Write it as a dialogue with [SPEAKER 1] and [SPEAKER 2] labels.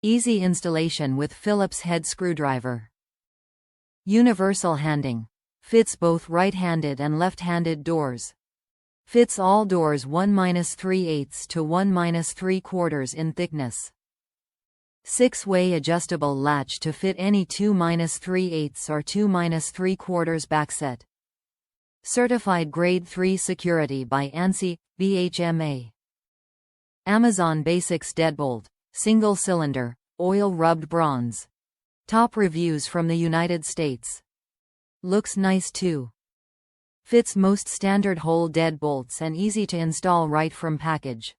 [SPEAKER 1] Easy installation with Phillips head screwdriver. Universal handing. Fits both right-handed and left-handed doors. Fits all doors 1-3/8 to 1-3/4 in thickness. 6-way adjustable latch to fit any 2-3/8 or 2-3/4 backset. Certified Grade 3 security by ANSI, BHMA. Amazon Basics Deadbolt. Single cylinder, oil-rubbed bronze. Top reviews from the United States. Looks nice too. Fits most standard hole deadbolts and easy to install right from package.